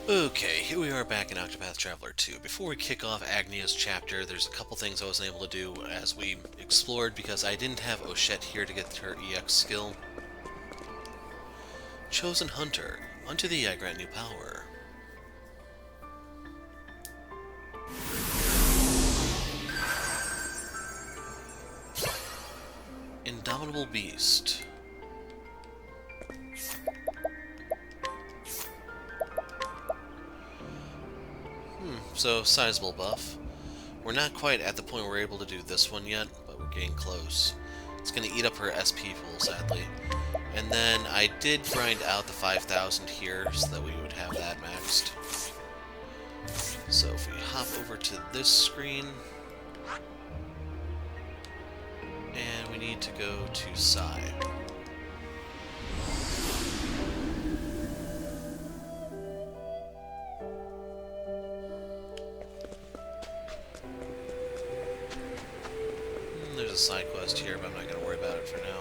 Okay, here we are back in Octopath Traveler 2. Before we kick off Agnea's chapter, there's a couple things I wasn't able to do as we explored because I didn't have Oshette here to get her EX skill. Chosen Hunter. Unto thee I grant new power. Indomitable Beast. So, sizable buff. We're not quite at the point where we're able to do this one yet, but we're getting close. It's going to eat up her SP pool, sadly. And then I did grind out the 5,000 here so that we would have that maxed. So if we hop over to this screen, and we need to go to Sai. There's a side quest here, but I'm not going to worry about it for now.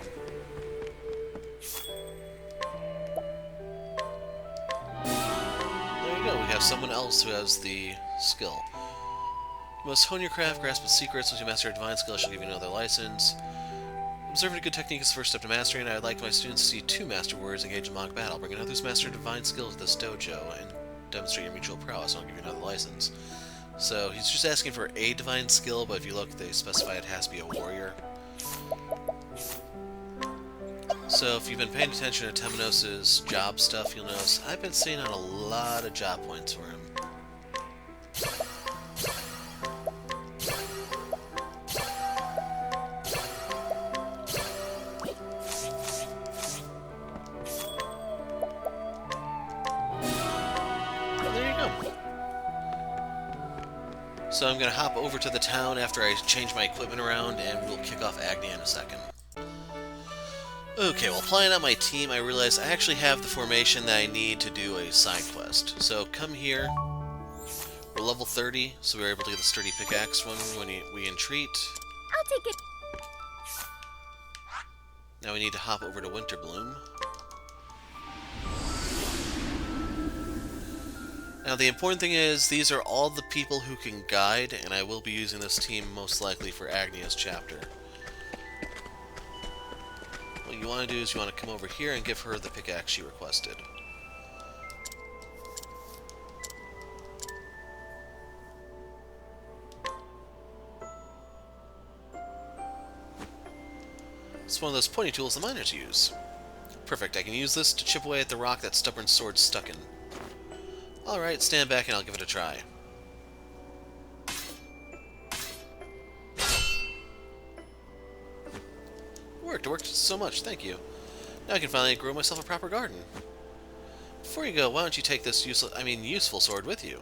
There you go, we have someone else who has the skill. You must hone your craft, grasp its secrets. Once you master a divine skill, I shall give you another license. Observing a good technique is the first step to mastering, and I'd like my students to see two master warriors engage in mock battle. Bring another who's mastered divine skill to this dojo, and demonstrate your mutual prowess, and I'll give you another license. So, he's just asking for a divine skill, but if you look, they specify it has to be a warrior. So, if you've been paying attention to Temenos' job stuff, you'll notice I've been seeing on a lot of job points for him. So I'm going to hop over to the town after I change my equipment around, and we'll kick off Agnea in a second. Okay, while planning out my team, I realized I actually have the formation that I need to do a side quest. So come here. We're level 30, so we were able to get the sturdy pickaxe when we entreat. I'll take it. Now we need to hop over to Winterbloom. Now the important thing is, these are all the people who can guide, and I will be using this team most likely for Agnea's chapter. What you want to do is you want to come over here and give her the pickaxe she requested. It's one of those pointy tools the miners use. Perfect, I can use this to chip away at the rock that stubborn sword's stuck in. Alright, stand back and I'll give it a try. It worked so much, thank you. Now I can finally grow myself a proper garden. Before you go, why don't you take this useful sword with you?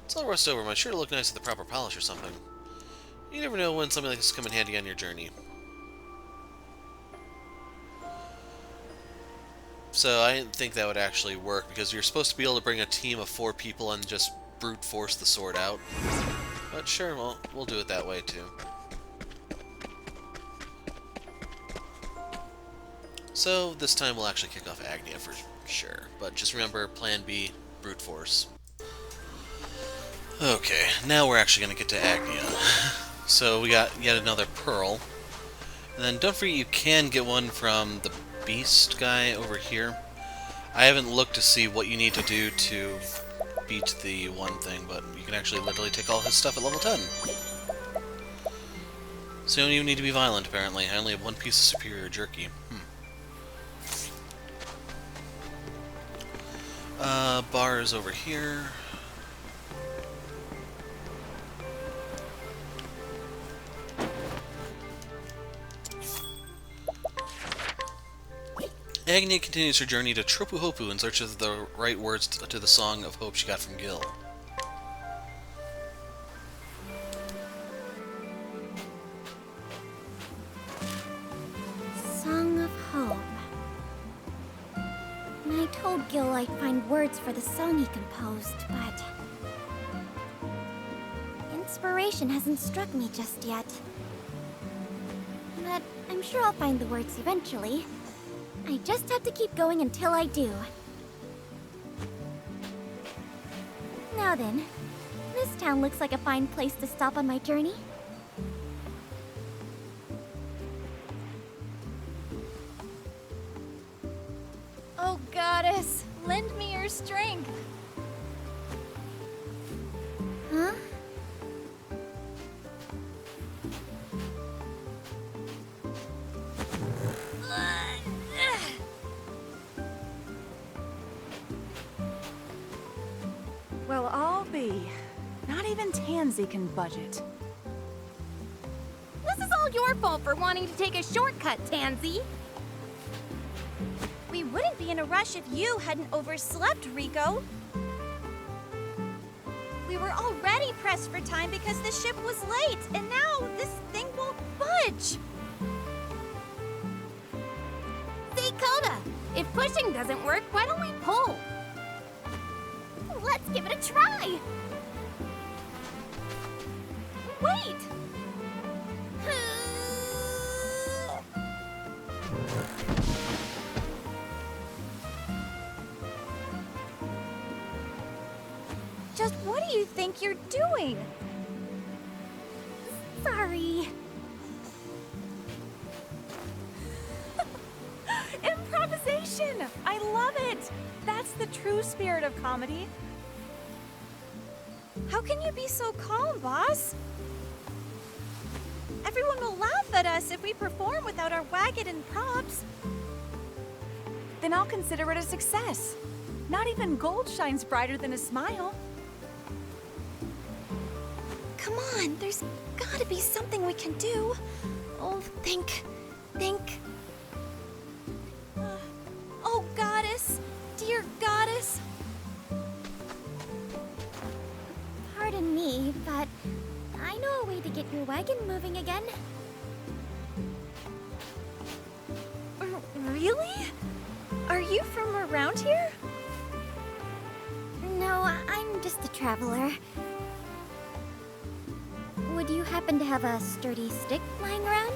It's all rust over, but I'm sure to look nice with the proper polish or something. You never know when something like this will come in handy on your journey. So I didn't think that would actually work, because you're supposed to be able to bring a team of 4 people and just brute force the sword out. But sure, we'll do it that way too. So this time we'll actually kick off Agnea for sure. But just remember, plan B, brute force. Okay, now we're actually going to get to Agnea. So we got yet another pearl. And then don't forget you can get one from the beast guy over here. I haven't looked to see what you need to do to beat the one thing, but you can actually literally take all his stuff at level 10. So you don't even need to be violent, apparently. I only have one piece of superior jerky. Bar is over here. Agnea continues her journey to Tropu-Hopu in search of the right words to the song of hope she got from Gil. Song of Hope. And I told Gil I'd find words for the song he composed, but inspiration hasn't struck me just yet. But I'm sure I'll find the words eventually. I just have to keep going until I do. Now then, this town looks like a fine place to stop on my journey. Oh, goddess, lend me your strength. Huh? Well, I'll be. Not even Tansy can budget. This is all your fault for wanting to take a shortcut, Tansy. We wouldn't be in a rush if you hadn't overslept, Rico. We were already pressed for time because the ship was late, and now this thing won't budge. See, Coda, if pushing doesn't work, why don't we pull? Let's give it a try. Wait. Just what do you think you're doing? Sorry. Improvisation! I love it! That's the true spirit of comedy. How can you be so calm, boss? Everyone will laugh at us if we perform without our wagon and props. Then I'll consider it a success. Not even gold shines brighter than a smile. Come on, there's gotta be something we can do. Oh, think. Oh, goddess, dear goddess. Pardon me, but I know a way to get your wagon moving again. Really? Are you from around here? No, I'm just a traveler. Would you happen to have a sturdy stick lying around?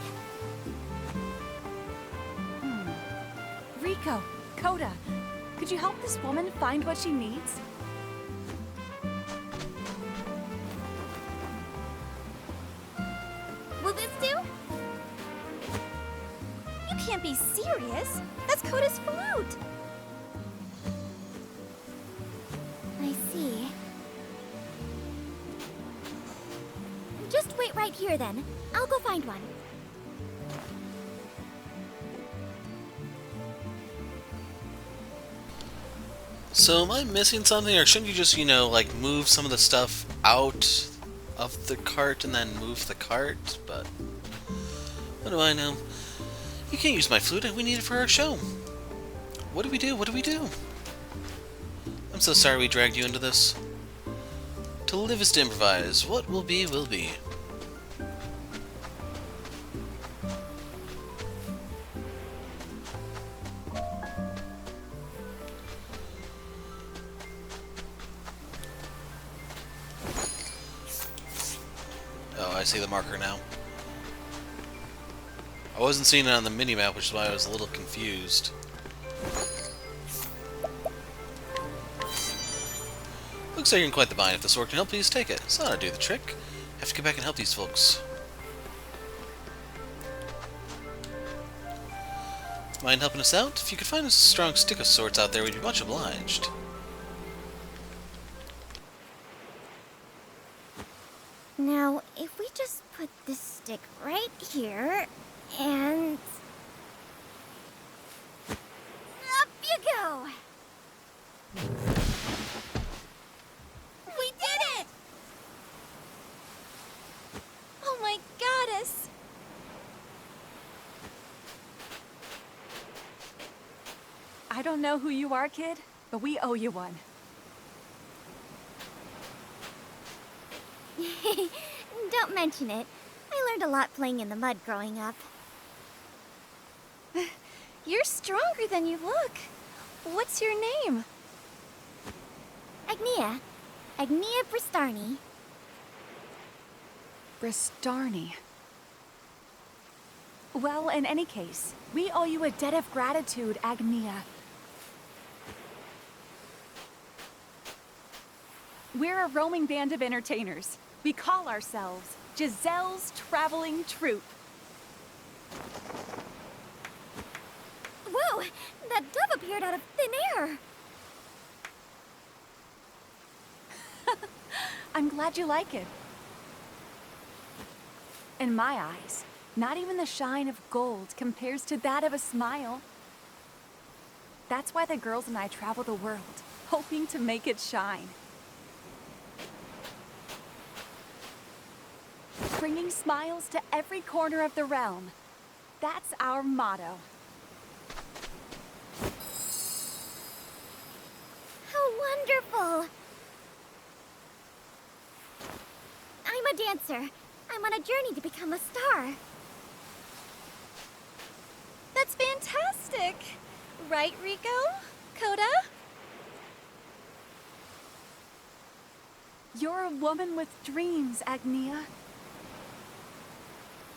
Rico, Coda, could you help this woman find what she needs? Will this do? You can't be serious. That's Coda's flute. I see. Just wait right here then. I'll go find one. So am I missing something, or shouldn't you just, like move some of the stuff out of the cart and then move the cart? But what do I know? You can't use my flute, we need it for our show. What do we do? What do we do? I'm so sorry we dragged you into this. To live is to improvise. What will be, will be. Oh, I see the marker now. I wasn't seeing it on the minimap, which is why I was a little confused. Looks like you're in quite the bind. If the sword can help, please take it. It's not to do the trick. Have to get back and help these folks. Mind helping us out? If you could find us a strong stick of sorts out there, we'd be much obliged. Now, if we just put this stick right here, and... up you go! We did it! Oh my goddess! I don't know who you are, kid, but we owe you one. Don't mention it. I learned a lot playing in the mud growing up. You're stronger than you look. What's your name? Agnea. Agnea Bristarni. Bristarni. Well, in any case, we owe you a debt of gratitude, Agnea. We're a roaming band of entertainers. We call ourselves Giselle's Traveling Troupe. Whoa! That dove appeared out of thin air! I'm glad you like it. In my eyes, not even the shine of gold compares to that of a smile. That's why the girls and I travel the world, hoping to make it shine. Bringing smiles to every corner of the realm. That's our motto. How wonderful! I'm a dancer. I'm on a journey to become a star. That's fantastic! Right, Rico? Coda? You're a woman with dreams, Agnea.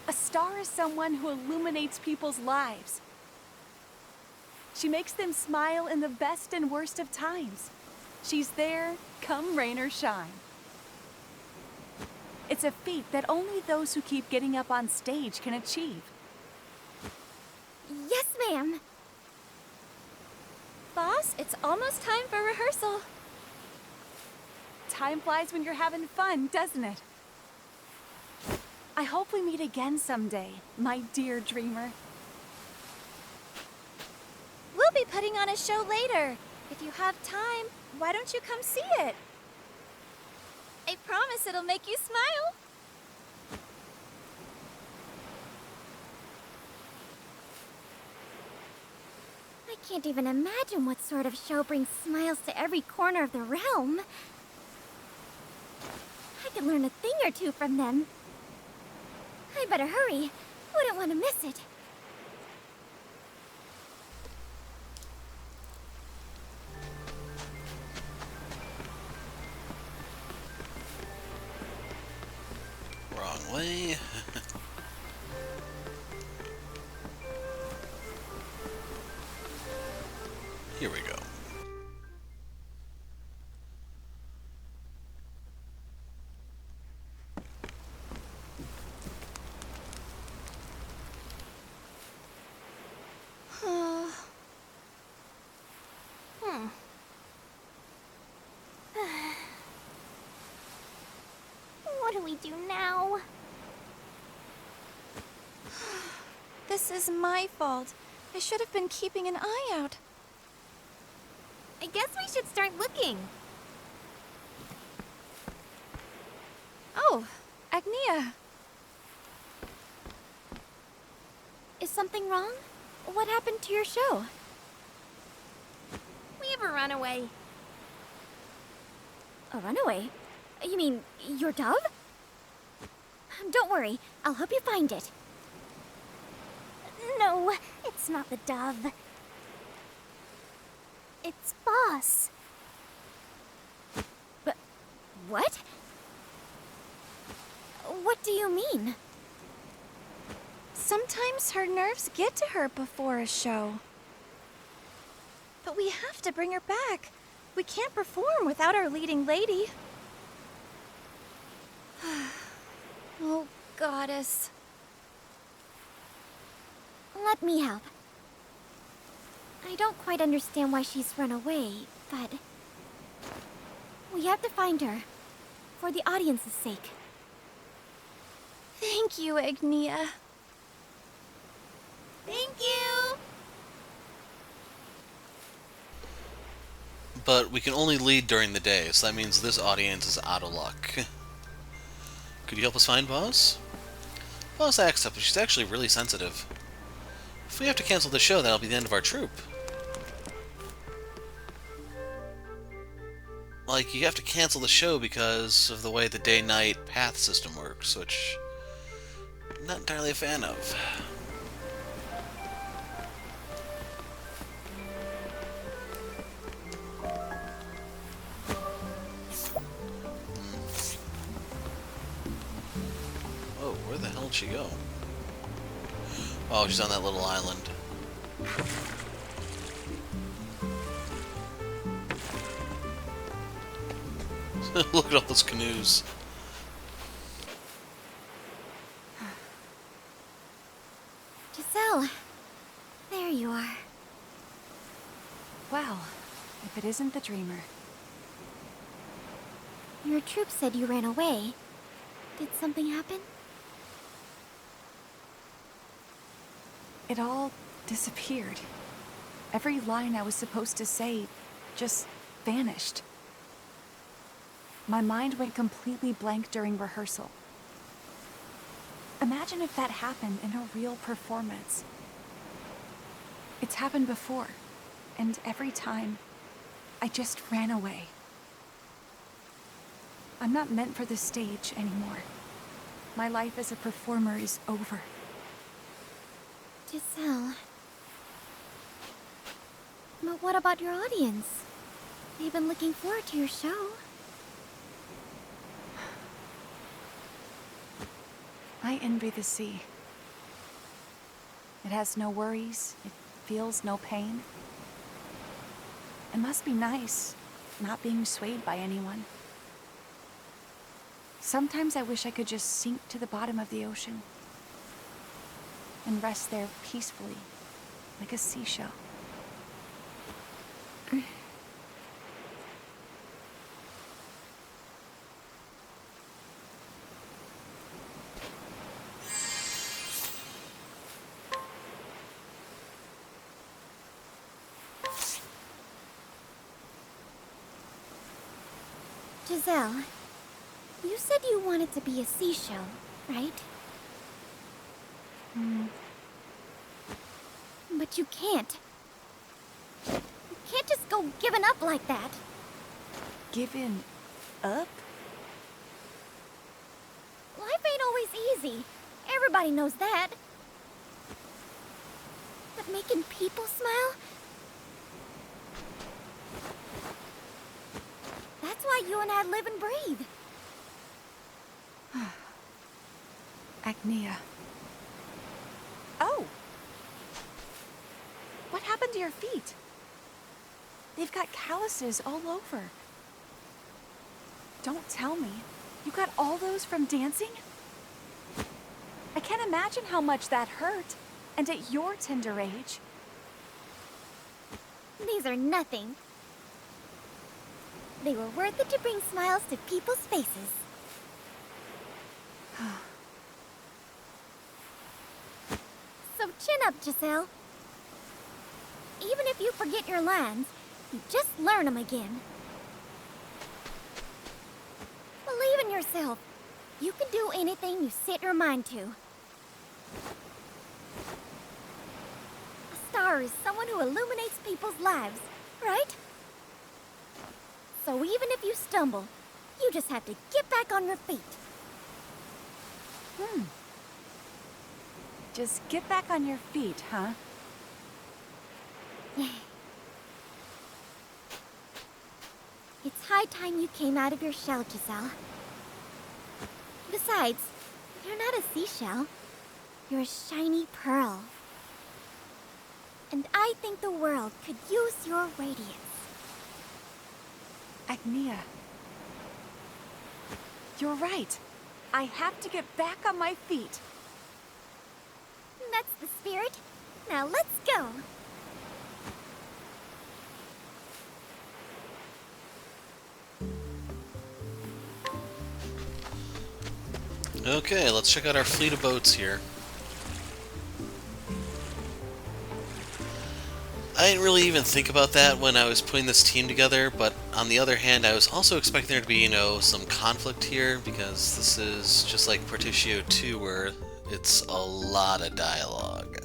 A star is someone who illuminates people's lives. She makes them smile in the best and worst of times. She's there, come rain or shine. It's a feat that only those who keep getting up on stage can achieve. Yes, ma'am. Boss, it's almost time for rehearsal. Time flies when you're having fun, doesn't it? I hope we meet again someday, my dear dreamer. We'll be putting on a show later. If you have time, why don't you come see it? I promise it'll make you smile. I can't even imagine what sort of show brings smiles to every corner of the realm. I could learn a thing or two from them. I better hurry. Wouldn't want to miss it. Wrong way. Here we go. What do we do now? This is my fault. I should have been keeping an eye out. I guess we should start looking. Oh, Agnea. Is something wrong? What happened to your show? We have a runaway. A runaway? You mean your dove? Don't worry, I'll help you find it. No, it's not the dove. It's Boss. But what? What do you mean? Sometimes her nerves get to her before a show. But we have to bring her back. We can't perform without our leading lady. Oh, goddess. Let me help. I don't quite understand why she's run away, but we have to find her, for the audience's sake. Thank you, Agnea. Thank you! But we can only lead during the day, so that means this audience is out of luck. Could you help us find Boss? Boss acts up, but she's actually really sensitive. If we have to cancel the show, that'll be the end of our troupe. Like, you have to cancel the show because of the way the day-night path system works, which I'm not entirely a fan of. Oh, where the hell did she go? Oh, she's on that little island. So Look at all those canoes. Giselle, there you are. Well, if it isn't the dreamer. Your troop said you ran away. Did something happen? It all disappeared. Every line I was supposed to say just vanished. My mind went completely blank during rehearsal. Imagine if that happened in a real performance. It's happened before, and every time, I just ran away. I'm not meant for the stage anymore. My life as a performer is over. Giselle. But what about your audience? They've been looking forward to your show. I envy the sea. It has no worries. It feels no pain. It must be nice, not being swayed by anyone. Sometimes I wish I could just sink to the bottom of the ocean and rest there peacefully, like a seashell. Giselle, you said you wanted to be a seashell, right? But you can't. You can't just go giving up like that. Given up? Life ain't always easy. Everybody knows that. But making people smile? That's why you and I live and breathe. Agnea. Oh! What happened to your feet? They've got calluses all over. Don't tell me. You got all those from dancing? I can't imagine how much that hurt. And at your tender age. These are nothing. They were worth it to bring smiles to people's faces. So chin up, Giselle. Even if you forget your lines, you just learn them again. Believe in yourself. You can do anything you set your mind to. A star is someone who illuminates people's lives, right? So even if you stumble, you just have to get back on your feet. Just get back on your feet, huh? It's high time you came out of your shell, Giselle. Besides, you're not a seashell. You're a shiny pearl. And I think the world could use your radiance. Agnea. You're right. I have to get back on my feet. That's the spirit. Now let's go. Okay, let's check out our fleet of boats here. I didn't really even think about that when I was putting this team together, but on the other hand, I was also expecting there to be, you know, some conflict here, because this is just like Particio 2, where it's a lot of dialogue.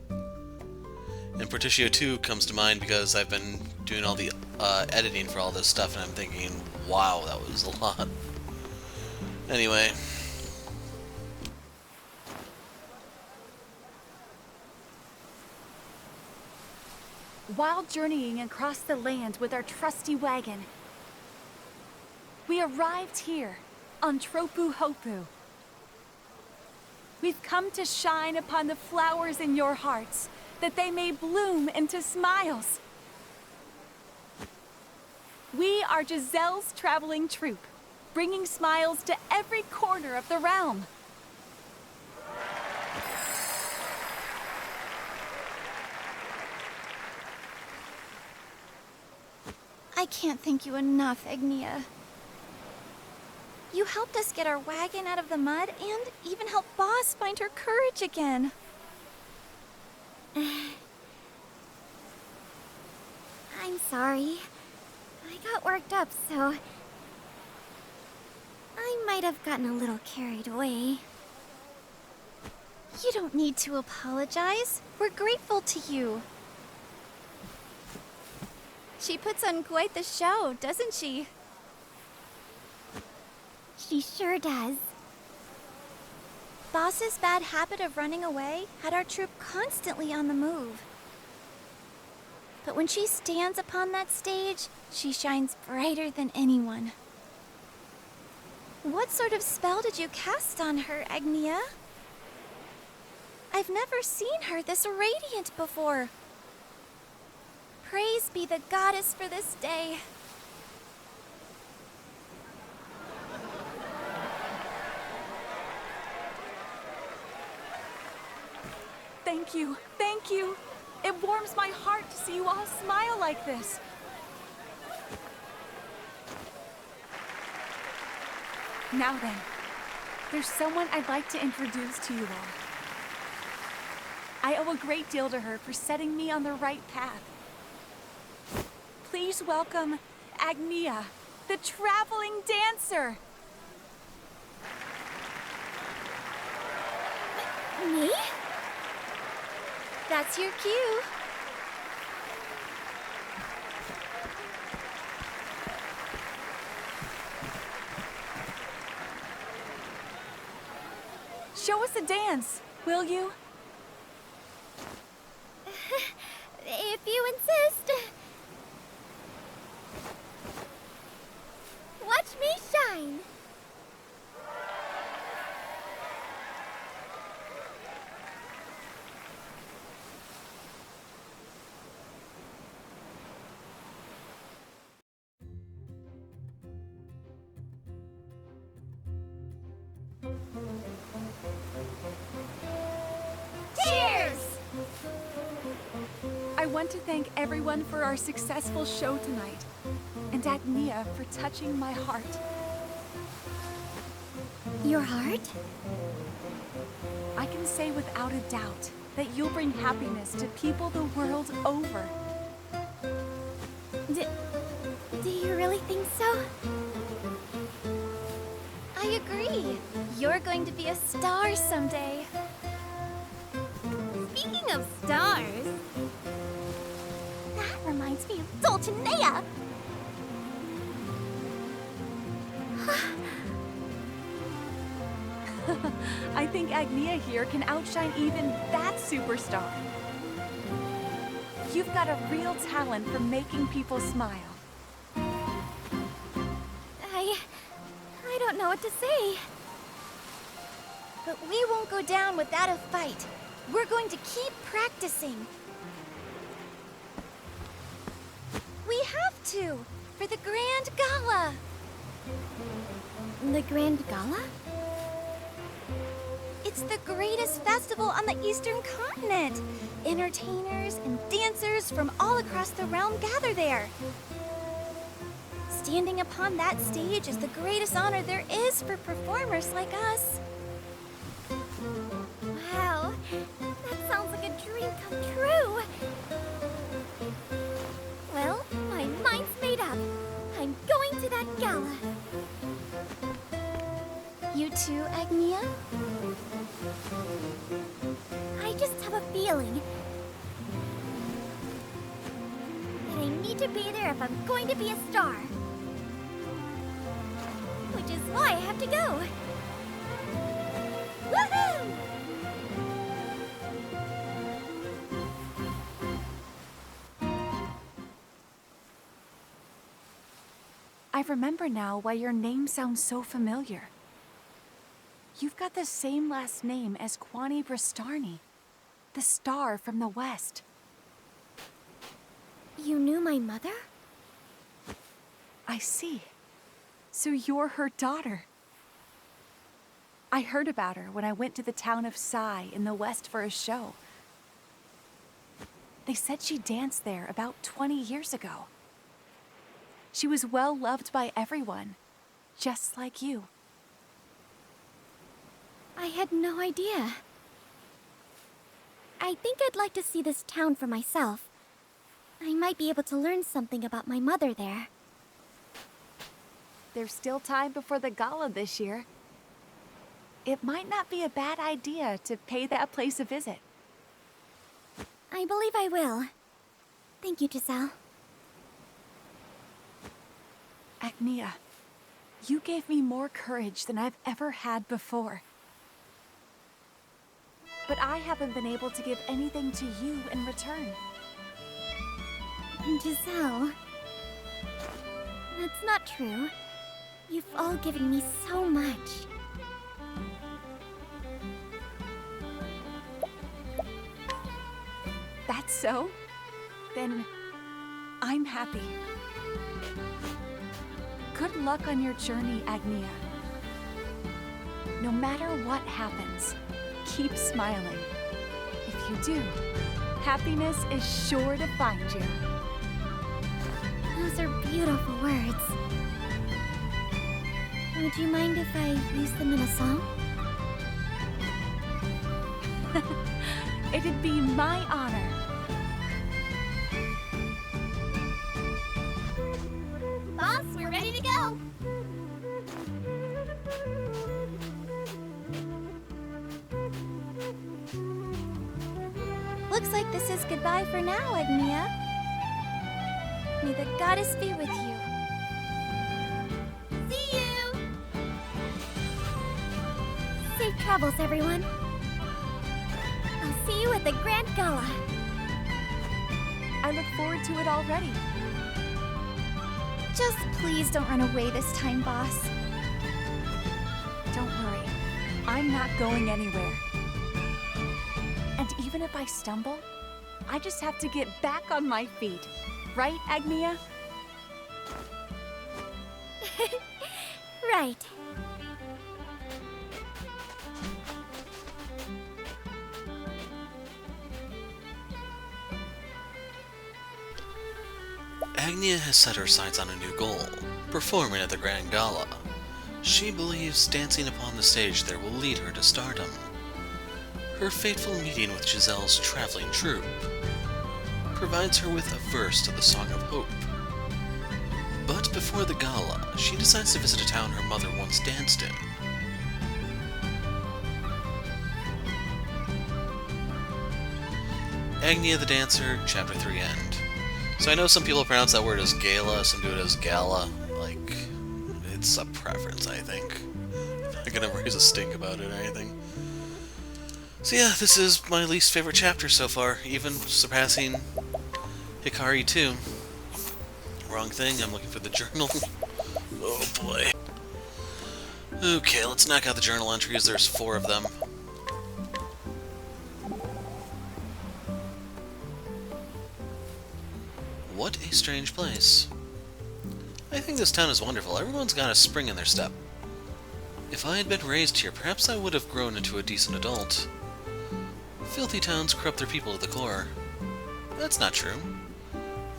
And Particio 2 comes to mind because I've been doing all the editing for all this stuff, and I'm thinking, wow, that was a lot. Anyway. While journeying across the land with our trusty wagon, we arrived here on Tropu Hopu. We've come to shine upon the flowers in your hearts, that they may bloom into smiles. We are Giselle's traveling troupe, bringing smiles to every corner of the realm. I can't thank you enough, Agnea. You helped us get our wagon out of the mud and even helped Boss find her courage again. I'm sorry. I got worked up, so I might have gotten a little carried away. You don't need to apologize. We're grateful to you. She puts on quite the show, doesn't she? She sure does. Boss's bad habit of running away had our troop constantly on the move. But when she stands upon that stage, she shines brighter than anyone. What sort of spell did you cast on her, Agnea? I've never seen her this radiant before. Praise be the goddess for this day. Thank you, thank you. It warms my heart to see you all smile like this. Now then, there's someone I'd like to introduce to you all. I owe a great deal to her for setting me on the right path. Please welcome Agnea, the traveling dancer. Me? That's your cue. Show us a dance, will you? If you insist. Watch me shine. Cheers! I want to thank everyone for our successful show tonight, and Agnea for touching my heart. Your heart? I can say without a doubt that you'll bring happiness to people the world over. Do you really think so? I agree. You're going to be a star someday. Speaking of stars, That reminds me of Dulcinea. I think Agnea here can outshine even that superstar. You've got a real talent for making people smile. I don't know what to say. But we won't go down without a fight. We're going to keep practicing. We have to, for the Grand Gala. The Grand Gala? It's the greatest festival on the Eastern Continent. Entertainers and dancers from all across the realm gather there. Standing upon that stage is the greatest honor there is for performers like us. Wow, that sounds like a dream come true. Well, my mind's made up. I'm going to that gala. You too, Agnea? I just have a feeling that I need to be there if I'm going to be a star. Which is why I have to go. Woohoo! I remember now why your name sounds so familiar. You've got the same last name as Kwani Bristarni, the star from the west. You knew my mother? I see. So you're her daughter. I heard about her when I went to the town of Sai in the west for a show. They said she danced there about 20 years ago. She was well loved by everyone, just like you. I had no idea. I think I'd like to see this town for myself. I might be able to learn something about my mother there. There's still time before the gala this year. It might not be a bad idea to pay that place a visit. I believe I will. Thank you, Giselle. Agnea, you gave me more courage than I've ever had before. But I haven't been able to give anything to you in return. Giselle... That's not true. You've all given me so much. That's so? Then I'm happy. Good luck on your journey, Agnea. No matter what happens, keep smiling. If you do, happiness is sure to find you. Those are beautiful words. Would you mind if I use them in a song? It'd be my honor. Boss, we're ready to go! Looks like this is goodbye for now, Agnea. May the goddess be with you. See you! Safe travels, everyone. I'll see you at the Grand Gala. I look forward to it already. Just please don't run away this time, boss. Don't worry, I'm not going anywhere. And even if I stumble, I just have to get back on my feet. Right, Agnea? Right. Agnea has set her sights on a new goal, performing at the Grand Gala. She believes dancing upon the stage there will lead her to stardom. Her fateful meeting with Giselle's traveling troupe provides her with a verse to the Song of Hope. But before the gala, she decides to visit a town her mother once danced in. Agnea the Dancer, Chapter 3 End. So I know some people pronounce that word as gala, some do it as gala. Like, it's a preference, I think. I'm not gonna raise a stink about it or anything. So yeah, this is my least favorite chapter so far, even surpassing Hikari 2. Wrong thing, I'm looking for the journal. Oh boy. Okay, let's knock out the journal entries, there's 4 of them. What a strange place. I think this town is wonderful, everyone's got a spring in their step. If I had been raised here, perhaps I would have grown into a decent adult. Filthy towns corrupt their people to the core. That's not true.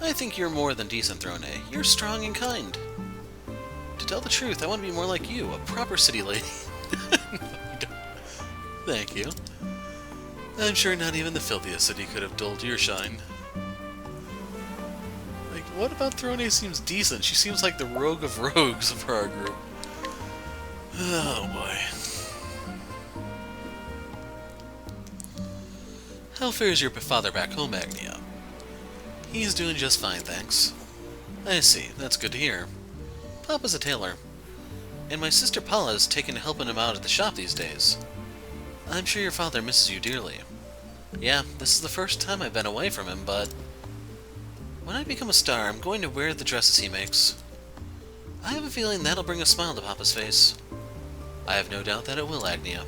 I think you're more than decent, Throne. You're strong and kind. To tell the truth, I want to be more like you, a proper city lady. No, you don't. Thank you. I'm sure not even the filthiest city could have dulled your shine. Like, what about Throne seems decent? She seems like the rogue of rogues for our group. Oh boy. How fares your father back home, Agnea? He's doing just fine, thanks. I see, that's good to hear. Papa's a tailor, and my sister Paula's taken to helping him out at the shop these days. I'm sure your father misses you dearly. Yeah, this is the first time I've been away from him, but when I become a star, I'm going to wear the dresses he makes. I have a feeling that'll bring a smile to Papa's face. I have no doubt that it will, Agnea.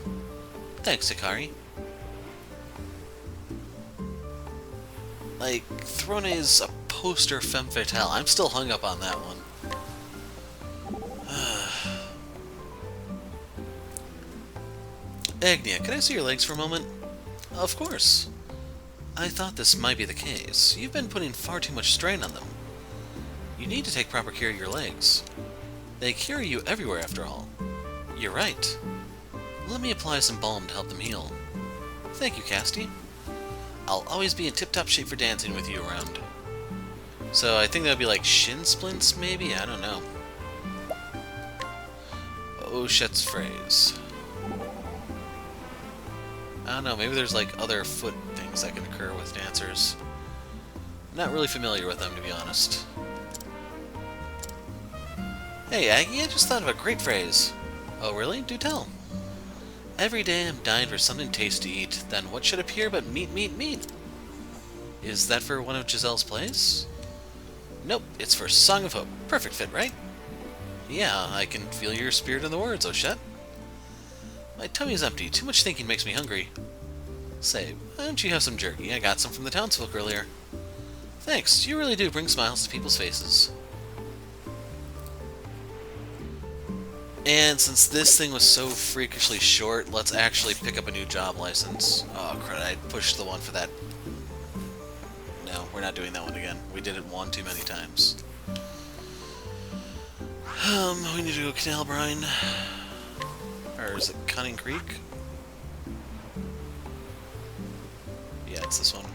Thanks, Hikari. Like, Throne's a poster femme fatale. I'm still hung up on that one. Agnea, can I see your legs for a moment? Of course. I thought this might be the case. You've been putting far too much strain on them. You need to take proper care of your legs. They carry you everywhere, after all. You're right. Let me apply some balm to help them heal. Thank you, Casty. I'll always be in tip-top shape for dancing with you around. So I think that would be like shin splints, maybe? I don't know. Oshet's phrase. I don't know, maybe there's like other foot things that can occur with dancers. I'm not really familiar with them, to be honest. Hey, Aggie, I just thought of a great phrase. Oh, really? Do tell. Every day I'm dying for something tasty to eat, then what should appear but meat, meat, meat? Is that for one of Giselle's plays? Nope, it's for Song of Hope. Perfect fit, right? Yeah, I can feel your spirit in the words, Oshet. My tummy's empty. Too much thinking makes me hungry. Say, why don't you have some jerky? I got some from the townsfolk earlier. Thanks, you really do bring smiles to people's faces. And since this thing was so freakishly short, let's actually pick up a new job license. Oh, crud, I pushed the one for that. No, we're not doing that one again. We did it one too many times. We need to go Canal Brine. Or is it Cunning Creek? Yeah, it's this one.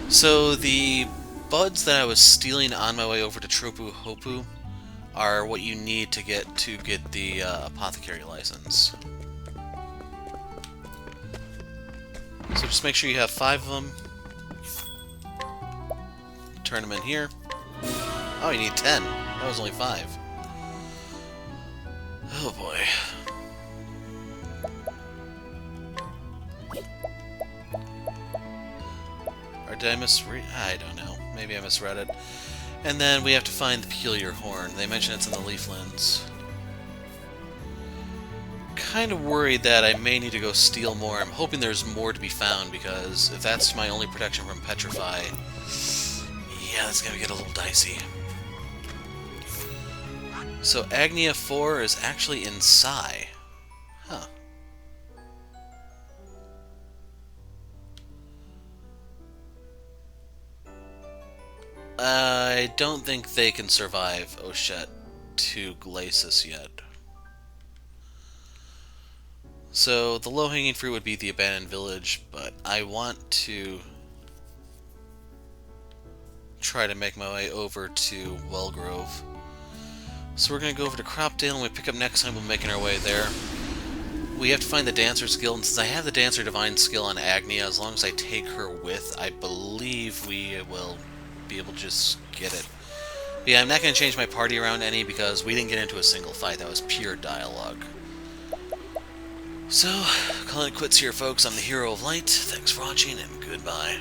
So the buds that I was stealing on my way over to Tropu Hopu are what you need to get the apothecary license. So just make sure you have 5 of them. Turn them in here. Oh, you need 10. That was only 5. Oh boy. Or did I misread? I don't know. Maybe I misread it. And then we have to find the peculiar horn. They mention it's in the Leaflands. Kind of worried that I may need to go steal more. I'm hoping there's more to be found, because if that's my only protection from Petrify, yeah, that's gonna get a little dicey. So Agnea 4 is actually in Sai. Huh. I don't think they can survive Oshet to Glacis yet. So the low-hanging fruit would be the abandoned village, but I want to try to make my way over to Wellgrove. So we're going to go over to Cropdale, and when we pick up next time, we'll be making our way there. We have to find the Dancer's Guild, and since I have the Dancer Divine skill on Agnea, as long as I take her with, I believe we will be able to just get it. But yeah, I'm not going to change my party around any, because we didn't get into a single fight. That was pure dialogue. So, calling it quits here, folks. I'm the Hero of Light. Thanks for watching, and goodbye.